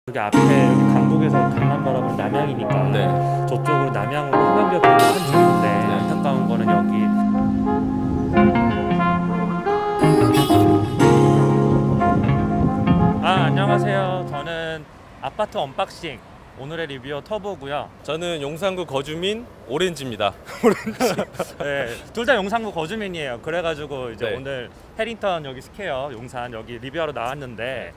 여기 앞에 여기 강북에서 강남 바라보는 남양이니까 네. 저쪽으로 남양으로 한강뷰가 보이는 한 중인데 안타까운 거는 여기 안녕하세요. 저는 아파트 언박싱 오늘의 리뷰어 터보고요. 저는 용산구 거주민 오렌지입니다. 네, 둘 다 용산구 거주민이에요. 그래가지고 이제 네. 오늘 해링턴 여기 스퀘어 용산 여기 리뷰하러 나왔는데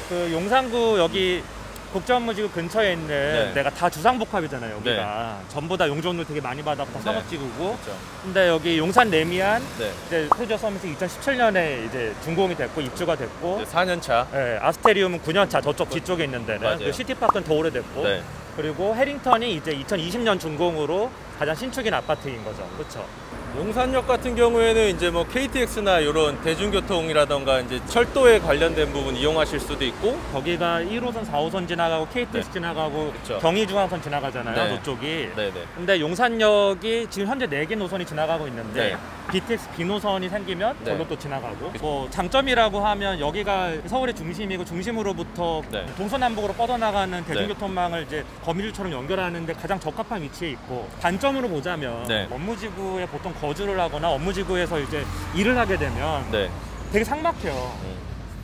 그 용산구 여기 국제업무지구 근처에 있는 데가 다 주상복합이잖아요. 여기가 전부 다 용적률 되게 많이 받았고 다 상업지구고. 그렇죠. 근데 여기 용산 레미안 이제 프로듀어 서밋이 2017년에 이제 준공이 됐고 입주가 됐고 4년 차. 네, 아스테리움은 9년 차 저쪽 뒤쪽에 있는 데는 그리고 시티파크는 더 오래됐고 그리고 해링턴이 이제 2020년 준공으로 가장 신축인 아파트인 거죠. 그렇죠. 용산역 같은 경우에는 이제 뭐 KTX나 이런 대중교통이라던가 이제 철도에 관련된 부분 이용하실 수도 있고 거기가 1호선, 4호선 지나가고 KTX 지나가고 그쵸. 경의중앙선 지나가잖아요. 저쪽이. 근데 용산역이 지금 현재 4개 노선이 지나가고 있는데 BTX B노선이 생기면 저로 또 지나가고 뭐 장점이라고 하면 여기가 서울의 중심이고 중심으로부터 동서남북으로 뻗어나가는 대중교통망을 이제 거미줄처럼 연결하는데 가장 적합한 위치에 있고 단점으로 보자면 업무지구에 보통 거주를 하거나 업무지구에서 이제 일을 하게 되면 되게 삭막해요.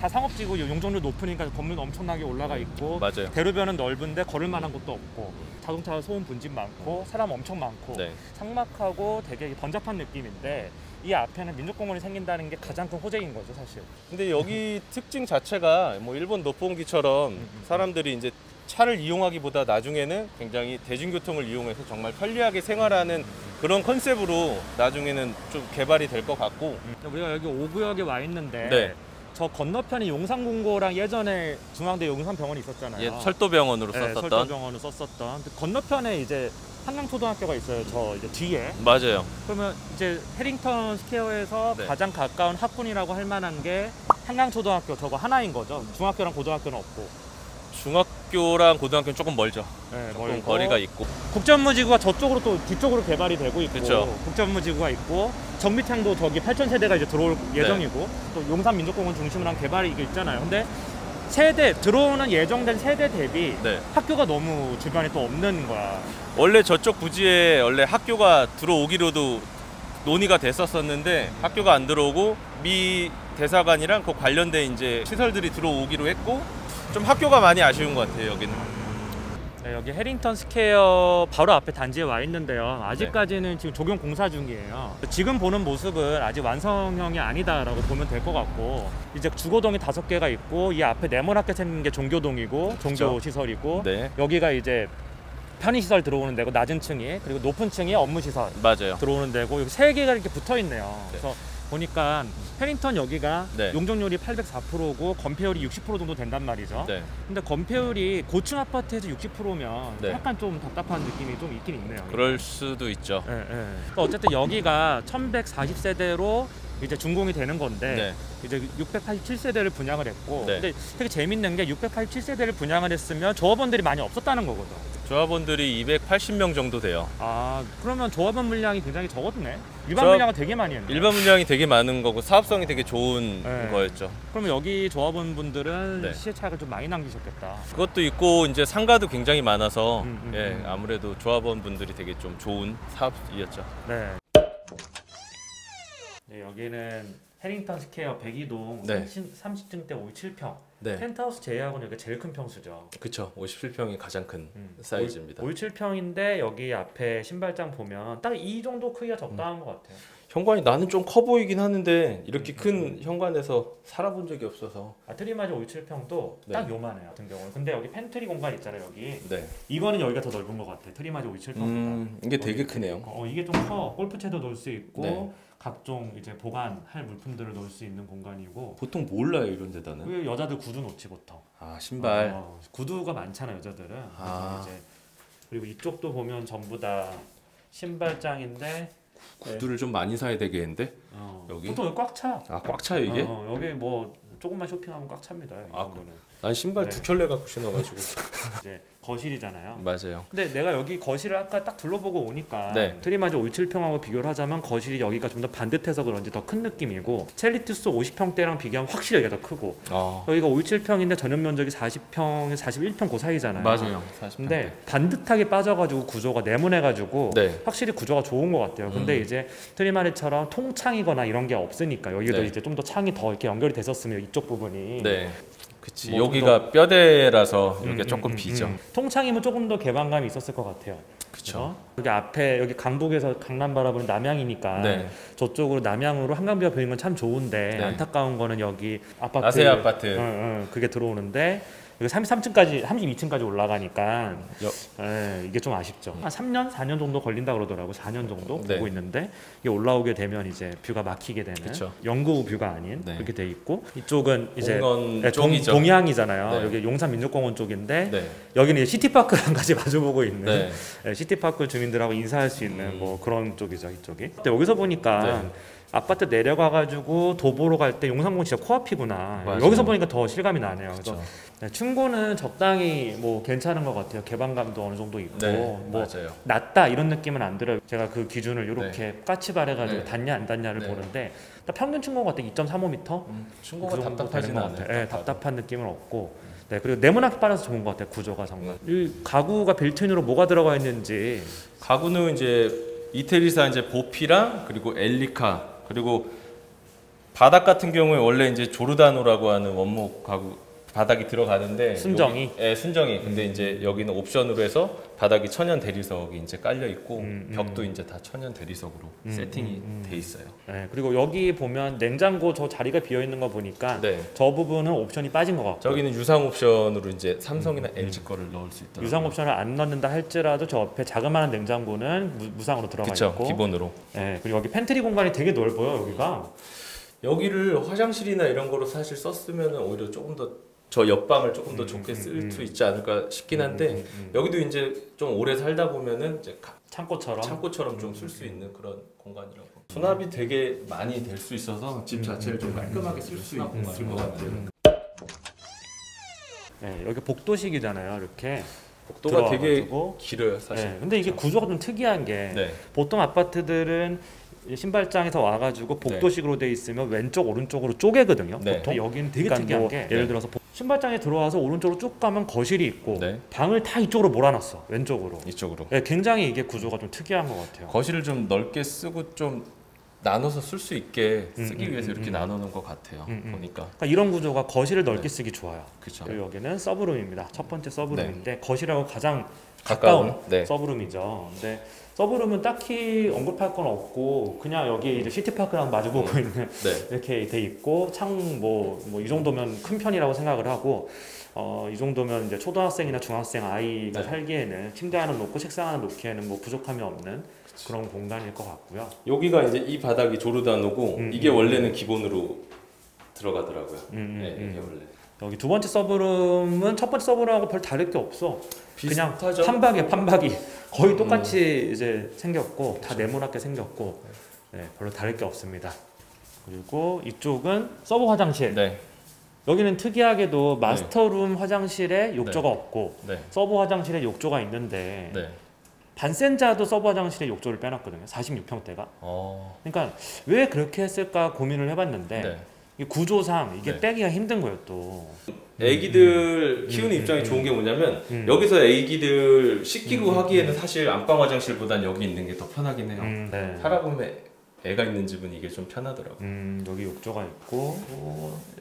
다 상업지구 용적률 높으니까 건물도 엄청나게 올라가 있고 대로변은 넓은데 걸을 만한 곳도 없고 자동차 소음 분진 많고 사람 엄청 많고 삭막하고 되게 번잡한 느낌인데 이 앞에는 민족공원이 생긴다는 게 가장 큰 호재인 거죠, 사실. 근데 여기 특징 자체가 뭐 일본 높봉기처럼 사람들이 이제 차를 이용하기보다 나중에는 굉장히 대중교통을 이용해서 정말 편리하게 생활하는 그런 컨셉으로 나중에는 좀 개발이 될 것 같고 우리가 여기 5구역에 와 있는데 저 건너편이 용산공고랑 예전에 중앙대 용산병원이 있었잖아요. 철도병원으로 썼었던. 철도병원으로 썼었던. 건너편에 이제 한강초등학교가 있어요. 저 이제 뒤에. 맞아요. 그러면 이제 해링턴 스퀘어에서 가장 가까운 학군이라고 할 만한 게 한강초등학교 저거 하나인 거죠. 중학교랑 고등학교는 없고. 중학교랑 고등학교는 조금 멀죠. 조금 거리가 있고. 국제업무지구가 저쪽으로 또 뒤쪽으로 개발이 되고 있고 국제업무지구가 있고 전미창도 저기 8,000세대가 이제 들어올 예정이고 또 용산민족공원 중심으로 한 개발이 있잖아요. 근데 세대 들어오는 예정된 세대 대비 학교가 너무 주변에 또 없는 거야. 원래 저쪽 부지에 원래 학교가 들어오기로도 논의가 됐었었는데 학교가 안 들어오고 미 대사관이랑 그 관련된 이제 시설들이 들어오기로 했고 좀 학교가 많이 아쉬운 것 같아요. 여기는. 여기 해링턴 스퀘어 바로 앞에 단지에 와 있는데요. 아직까지는 지금 조경 공사 중이에요. 지금 보는 모습은 아직 완성형이 아니다라고 보면 될 것 같고 이제 주거동이 5개가 있고 이 앞에 네모나게 생긴 게 종교동이고 종교시설이고 여기가 이제 편의시설 들어오는 데고 낮은 층이 그리고 높은 층이 업무시설 들어오는 데고 여기 3개가 이렇게 붙어 있네요. 그래서 보니까 해링턴 여기가 용적률이 804%고 건폐율이 60% 정도 된단 말이죠. 근데 건폐율이 고층 아파트에서 60%면 약간 좀 답답한 느낌이 좀 있긴 있네요. 그럴 수도 있죠. 어쨌든 여기가 1140세대로 이제 준공이 되는 건데 이제 687세대를 분양을 했고 근데 되게 재밌는 게 687세대를 분양을 했으면 조합원들이 많이 없었다는 거거든. 조합원들이 280명 정도 돼요. 그러면 조합원 물량이 굉장히 적었네. 일반 물량은 되게 많이 했네. 일반 물량이 되게 많은 거고 사업성이 되게 좋은 거였죠. 그러면 여기 조합원분들은 시세 차익을 좀 많이 남기셨겠다. 그것도 있고 이제 상가도 굉장히 많아서 아무래도 조합원분들이 되게 좀 좋은 사업이었죠. 여기는 해링턴 스퀘어 102동 30층대 57평 펜트하우스 제외하고는 여기가 제일 큰 평수죠. 그쵸. 57평이 가장 큰 사이즈입니다. 57평인데 여기 앞에 신발장 보면 딱 이 정도 크기가 적당한 것 같아요. 현관이 나는 좀 커 보이긴 하는데 이렇게 큰 현관에서 살아본 적이 없어서 트리마지 57평도 딱 요만해요 같은 경우는. 근데 여기 팬트리 공간 있잖아요. 여기 이거는 여기가 더 넓은 것 같아. 트리마지 57평보다. 이게 되게 크네요. 이게 좀 커. 골프채도 놓을 수 있고 각종 이제 보관할 물품들을 놓을 수 있는 공간이고. 보통 뭘 놔요 이런 데다는? 여자들 구두 놓지 보통. 신발. 구두가 많잖아요 여자들은. 이제 그리고 이쪽도 보면 전부 다 신발장인데 구두를 좀 많이 사야 되겠는데? 여기? 보통 여기 꽉 차. 꽉 차요 이게? 여기 뭐 조금만 쇼핑하면 꽉 찹니다. 난 신발 2켤레 갖고 신어가지고. 이제 거실이잖아요. 맞아요. 근데 내가 여기 거실을 아까 딱 둘러보고 오니까 네. 트리마지 517평하고 비교를 하자면 거실이 여기가 좀 더 반듯해서 그런지 더 큰 느낌이고 첼리투스 50평대랑 비교하면 확실히 여기가 더 크고 여기가 517평인데 전용 면적이 40평, 41평 그 사이잖아요. 맞아요. 40평대. 근데 반듯하게 빠져가지고 구조가 네모내가지고 네. 확실히 구조가 좋은 것 같아요. 근데 이제 트리마리처럼 통창이거나 이런 게 없으니까 여기도 네. 이제 좀 더 창이 더 이렇게 연결이 됐었으면 이쪽 부분이 네. 그치. 뭐 여기가 뼈대라서 여기가 조금 비죠. 통창이면 조금 더 개방감이 있었을 것 같아요. 그쵸. 여기 앞에 여기 강북에서 강남 바라보는 남양이니까 네. 저쪽으로 남양으로 한강뷰가 보이는 건 참 좋은데 네. 안타까운 거는 여기 아파트 아세 아파트. 그게 들어오는데 여기 33층까지 32층까지 올라가니까 이게 좀 아쉽죠. 한 3년 4년 정도 걸린다 그러더라고. 4년 정도 네. 보고 있는데 이게 올라오게 되면 이제 뷰가 막히게 되는 그쵸. 영구 뷰가 아닌 네. 그렇게 돼 있고 이쪽은 이제 공원 쪽이죠. 동향이잖아요. 네. 여기 용산민족공원 쪽인데 네. 여기는 이제 시티파크랑 같이 마주보고 있는 네. 시티파크 주민들하고 인사할 수 있는 뭐 그런 쪽이죠, 이쪽이. 근데 여기서 보니까 네. 아파트 내려가가지고 도보로 갈 때 용산공원 진짜 코앞이구나. 맞아요. 여기서 보니까 더 실감이 나네요. 그쵸. 그래서 네, 충고는 적당히 뭐 괜찮은 것 같아요. 개방감도 어느 정도 있고 네. 뭐 맞아요. 낮다 이런 느낌은 안 들어요. 제가 그 기준을 이렇게 까치발해가지고 네. 닿냐 안 닿냐를 네. 보는데 딱 평균 충고가 같아 2.35m. 충고가 그 정도 답답하진 되는 것 같아요. 않아요. 네, 답답한 느낌은 없고. 네, 그리고 네모나게 빨아서 좋은 것 같아요. 구조가 정말. 이 가구가 빌트인으로 뭐가 들어가 있는지. 가구는 이제 이태리사 이제 보피랑 그리고 엘리카 그리고 바닥 같은 경우에 원래 이제 조르다노라고 하는 원목 가구 바닥이 들어가는데 순정이? 예, 순정이. 근데 이제 여기는 옵션으로 해서 바닥이 천연 대리석이 이제 깔려 있고 벽도 이제 다 천연 대리석으로 세팅이 돼 있어요. 네, 그리고 여기 보면 냉장고 저 자리가 비어 있는 거 보니까 네. 저 부분은 옵션이 빠진 것 같고. 저기는 유상 옵션으로 이제 삼성이나 LG 거를 넣을 수 있더라고요. 유상 옵션을 안 넣는다 할지라도 저 옆에 자그마한 냉장고는 무상으로 들어가 그쵸, 있고. 기본으로. 네, 그리고 여기 팬트리 공간이 되게 넓어요. 여기가. 여기를 화장실이나 이런 거로 사실 썼으면 오히려 조금 더 저 옆방을 조금 더 좋게 쓸 수 있지 않을까 싶긴 한데 여기도 이제 좀 오래 살다 보면은 이제 창고처럼 좀 쓸 수 있는 그런 공간이라고. 수납이 되게 많이 될 수 있어서 집 자체를 좀 깔끔하게 쓸 수 있는 공간인 것 같아요. 네, 여기 복도식이잖아요. 이렇게. 복도가 되게 들어와가지고. 길어요, 사실. 네, 근데 이게 구조가 좀 특이한 게 네. 보통 아파트들은 신발장에서 와가지고 복도식으로 돼 있으면 왼쪽 오른쪽으로 쪼개거든요. 네. 보통 여기는 되게 특이한 게 예를 들어서 신발장에 들어와서 오른쪽으로 쭉 가면 거실이 있고 네. 방을 다 이쪽으로 몰아놨어. 왼쪽으로. 이쪽으로. 네, 굉장히 이게 구조가 좀 특이한 것 같아요. 거실을 좀 넓게 쓰고 좀 나눠서 쓸 수 있게 쓰기 위해서 이렇게 나누는 것 같아요. 보니까. 그러니까 이런 구조가 거실을 넓게 네. 쓰기 좋아요. 그렇죠. 그리고 여기는 서브룸입니다. 첫 번째 서브룸인데 거실하고 가장 가까운, 가까운 네. 서브룸이죠. 근데 서브룸은 딱히 언급할 건 없고 그냥 여기 이제 시티파크랑 마주보고 있는 네. 이렇게 돼 있고 창 뭐 이 정도면 큰 편이라고 생각을 하고 이 정도면 이제 초등학생이나 중학생 아이가 네. 살기에는 침대 하나 놓고 책상 하나 놓기에는 뭐 부족함이 없는 그런 공간일 것 같고요. 여기가 이제 이 바닥이 조르다노고 이게 원래는 기본으로 들어가더라고요. 네, 이게 원래. 여기 두 번째 서브룸은 첫 번째 서브룸하고 별 다를 게 없어. 그냥 비슷하죠? 판박이 거의 똑같이 이제 생겼고 다 네모나게 생겼고 네, 별로 다를 게 없습니다. 그리고 이쪽은 서브 화장실. 네. 여기는 특이하게도 마스터룸 화장실에 욕조가 네. 없고 네. 서브 화장실에 욕조가 있는데 네. 반센자도 서브 화장실에 욕조를 빼놨거든요. 46평대가. 그러니까 왜 그렇게 했을까 고민을 해봤는데 네. 이 구조상 이게 네. 빼기가 힘든 거예요 또. 애기들 키우는 입장이 좋은 게 뭐냐면 여기서 애기들 씻기고 하기에는 사실 안방 화장실보단 여기 있는 게 더 편하긴 해요. 네. 살아보면 애가 있는 집은 이게 좀 편하더라고요. 여기 욕조가 있고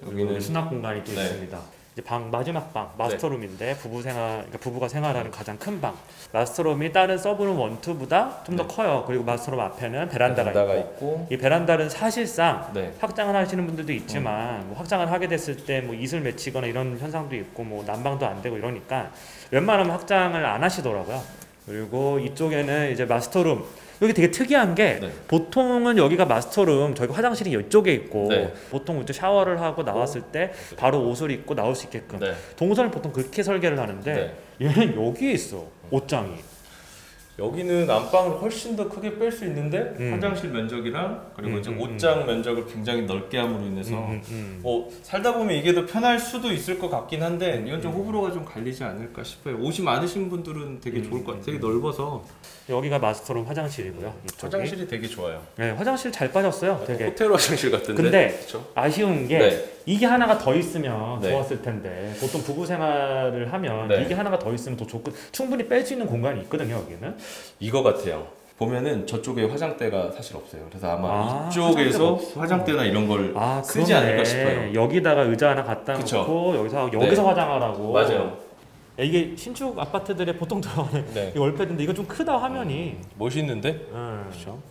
여기는 여기 수납 공간이 또 네. 있습니다. 이제 마지막 방 마스터룸인데 그러니까 부부가 생활하는 가장 큰 방. 마스터룸이 다른 서브룸 1, 2보다 좀 더 커요. 그리고 마스터룸 앞에는 베란다가 있고 이 베란다는 사실상 네. 확장을 하시는 분들도 있지만 뭐 확장을 하게 됐을 때 뭐 이슬 맺히거나 이런 현상도 있고 뭐 난방도 안 되고 이러니까 웬만하면 확장을 안 하시더라고요. 그리고 이쪽에는 이제 마스터룸. 여기 되게 특이한 게 네. 보통은 여기가 마스터룸, 저희가 화장실이 이쪽에 있고 네. 보통 이제 샤워를 하고 나왔을 때 바로 옷을 입고 나올 수 있게끔 네. 동선을 보통 그렇게 설계를 하는데 네. 얘는 여기에 있어 옷장이. 여기는 안방을 훨씬 더 크게 뺄 수 있는데 화장실 면적이랑 그리고 이제 옷장 면적을 굉장히 넓게 함으로 인해서 살다 보면 이게 더 편할 수도 있을 것 같긴 한데 이건 좀 호불호가 좀 갈리지 않을까 싶어요. 옷이 많으신 분들은 되게 좋을 것 같아요. 되게 넓어서. 여기가 마스터룸 화장실이고요. 이쪽이. 화장실이 되게 좋아요. 네, 화장실 잘 빠졌어요. 되게. 호텔 화장실 같은데. 근데 그쵸? 아쉬운 게 네. 이게 하나가 더 있으면 네. 좋았을 텐데 보통 부부 생활을 하면 네. 이게 하나가 더 있으면 더 좋고 충분히 뺄 수 있는 공간이 있거든요. 여기는. 이거 같아요. 보면은 저쪽에 화장대가 사실 없어요. 그래서 아마 이쪽에서 화장대나 이런 걸 쓰지 않을까 싶어요. 여기다가 의자 하나 갖다 그쵸? 놓고 여기서 네. 화장하라고. 맞아요. 이게 신축 아파트들에 보통 들어가는 네. 이 월패드인데 이거 좀 크다 화면이. 멋있는데? 그렇죠.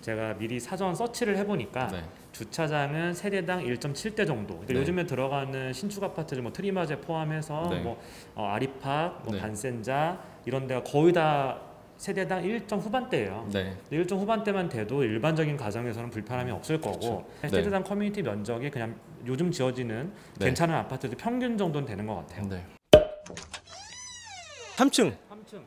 제가 미리 사전 서치를 해보니까 네. 주차장은 세대당 1.7대 정도. 근데 네. 요즘에 들어가는 신축 아파트들 뭐 트리마제 포함해서 네. 뭐 아리팍, 뭐 네. 반센자 이런 데가 거의 다 세대당 1점 후반대예요. 네. 1점 후반대만 돼도 일반적인 가정에서는 불편함이 없을 거고 그렇죠. 세대당 커뮤니티 면적이 그냥 요즘 지어지는 네. 괜찮은 아파트들 평균 정도는 되는 것 같아요. 네. 3층.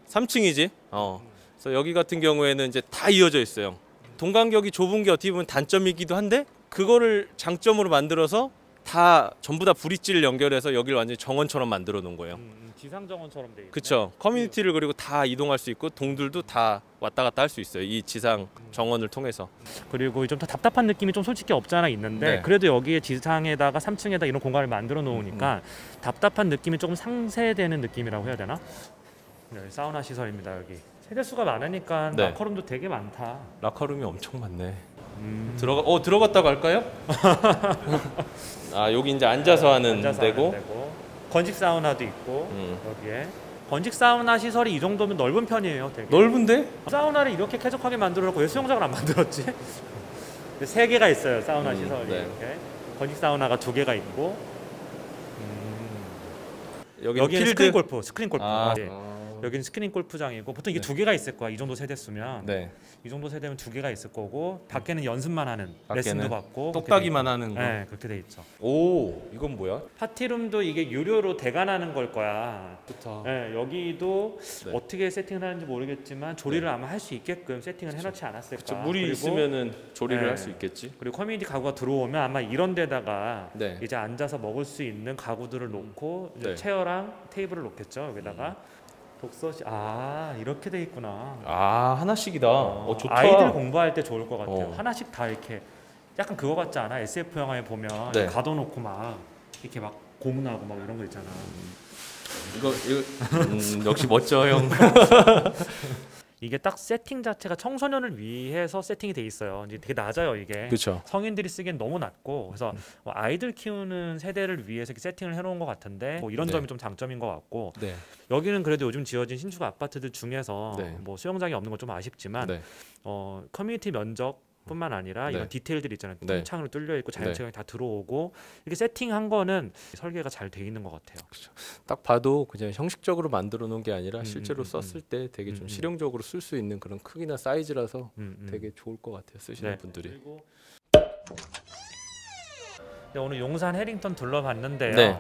3층이지. 그래서 여기 같은 경우에는 이제 다 이어져 있어요. 동간격이 좁은 게 어떻게 보면 단점이기도 한데 그거를 장점으로 만들어서 다 전부 다 브릿지를 연결해서 여기를 완전히 정원처럼 만들어 놓은 거예요. 지상 정원처럼 돼 있네. 그렇죠. 커뮤니티를 그리고 다 이동할 수 있고 동들도 다 왔다 갔다 할 수 있어요. 이 지상 정원을 통해서. 그리고 좀 더 답답한 느낌이 좀 솔직히 없지 않아 있는데 네. 그래도 여기에 지상에다가 3층에다 이런 공간을 만들어 놓으니까 답답한 느낌이 조금 상쇄되는 느낌이라고 해야 되나? 네, 사우나 시설입니다. 여기 세대수가 많으니까 네. 라커룸도 되게 많다. 라커룸이 엄청 많네. 들어갔다 갈까요? 여기 이제 앉아서 하는 데고. 건식 사우나도 있고 여기에 건식 사우나 시설이 이 정도면 넓은 편이에요. 되게. 넓은데? 사우나를 이렇게 쾌적하게 만들어놓고 왜 수영장을 안 만들었지? 3개가 있어요. 사우나 시설이. 네. 이렇게 건식 사우나가 2개가 있고 여기는 스크린 골프. 네. 아. 여기는 스크린 골프장이고 보통 이게 네. 2개가 있을 거야. 이 정도 세대수면. 네. 이 정도 세대면 2개가 있을 거고 밖에는 연습만 하는 밖에는 레슨도 받고 똑딱이만 하는 거. 네, 그렇게 돼 있죠. 오, 이건 뭐야? 파티룸도 이게 유료로 대관하는 걸 거야. 좋다. 네, 여기도 네. 어떻게 세팅을 하는지 모르겠지만 조리를 아마 할 수 있게끔 세팅을 해놓지 않았을까. 그쵸, 물이 그리고, 있으면은 조리를 네. 할 수 있겠지. 그리고 커뮤니티 가구가 들어오면 아마 이런 데다가 네. 이제 앉아서 먹을 수 있는 가구들을 놓고 이제 네. 체어랑 테이블을 놓겠죠. 여기다가 독서실 이렇게 돼 있구나. 하나씩이다. 좋다. 아이들 공부할 때 좋을 것 같아요. 어. 하나씩 다 이렇게 약간 그거 같지 않아? SF 영화에 보면 네. 가둬놓고 막 이렇게 막 고문하고 막 이런 거 있잖아. 이거 역시 멋져 형. 이게 딱 세팅 자체가 청소년을 위해서 세팅이 돼 있어요. 이제 되게 낮아요 이게. 그렇죠. 성인들이 쓰기엔 너무 낮고 그래서 뭐 아이들 키우는 세대를 위해서 이렇게 세팅을 해놓은 것 같은데 뭐 이런 네. 점이 좀 장점인 것 같고 네. 여기는 그래도 요즘 지어진 신축 아파트들 중에서 네. 뭐 수영장이 없는 건 좀 아쉽지만 네. 커뮤니티 면적 뿐만 아니라 네. 이런 디테일들 있잖아요. 네. 창으로 뚫려 있고 자연채광이 다 들어오고 이렇게 세팅한 거는 설계가 잘 돼 있는 것 같아요. 딱 봐도 그냥 형식적으로 만들어 놓은 게 아니라 실제로 썼을 때 되게 좀 음. 실용적으로 쓸 수 있는 그런 크기나 사이즈라서 되게 되게 좋을 것 같아요. 쓰시는 네. 분들이. 그리고 오늘 용산 해링턴 둘러봤는데요. 네.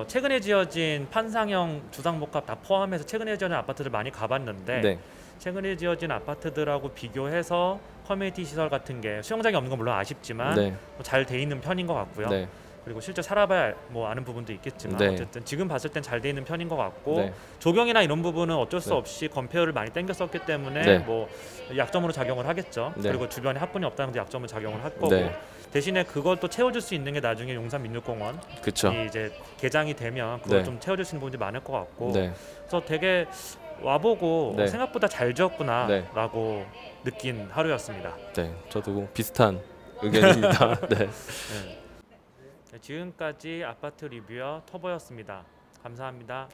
최근에 지어진 판상형 주상복합 다 포함해서 최근에 지어진 아파트들 많이 가봤는데 네. 최근에 지어진 아파트들하고 비교해서 커뮤니티 시설 같은 게 수영장이 없는 건 물론 아쉽지만 네. 잘 돼 있는 편인 것 같고요. 네. 그리고 실제 살아봐야 뭐 아는 부분도 있겠지만 네. 어쨌든 지금 봤을 땐 잘 돼 있는 편인 것 같고 네. 조경이나 이런 부분은 어쩔 수 네. 없이 건폐율을 많이 땡겼었기 때문에 네. 뭐 약점으로 작용을 하겠죠. 네. 그리고 주변에 합분이 없다는 것도 약점을 작용을 할 거고 네. 대신에 그걸 또 채워줄 수 있는 게 나중에 용산 민속공원이 그렇죠. 이제 개장이 되면 그걸 네. 좀 채워줄 수 있는 부분이 많을 것 같고 네. 그래서 되게 와보고 네. 생각보다 잘 지었구나라고 네. 느낀 하루였습니다. 네. 저도 비슷한 의견입니다. 네. 지금까지 아파트 리뷰어 터보였습니다. 감사합니다.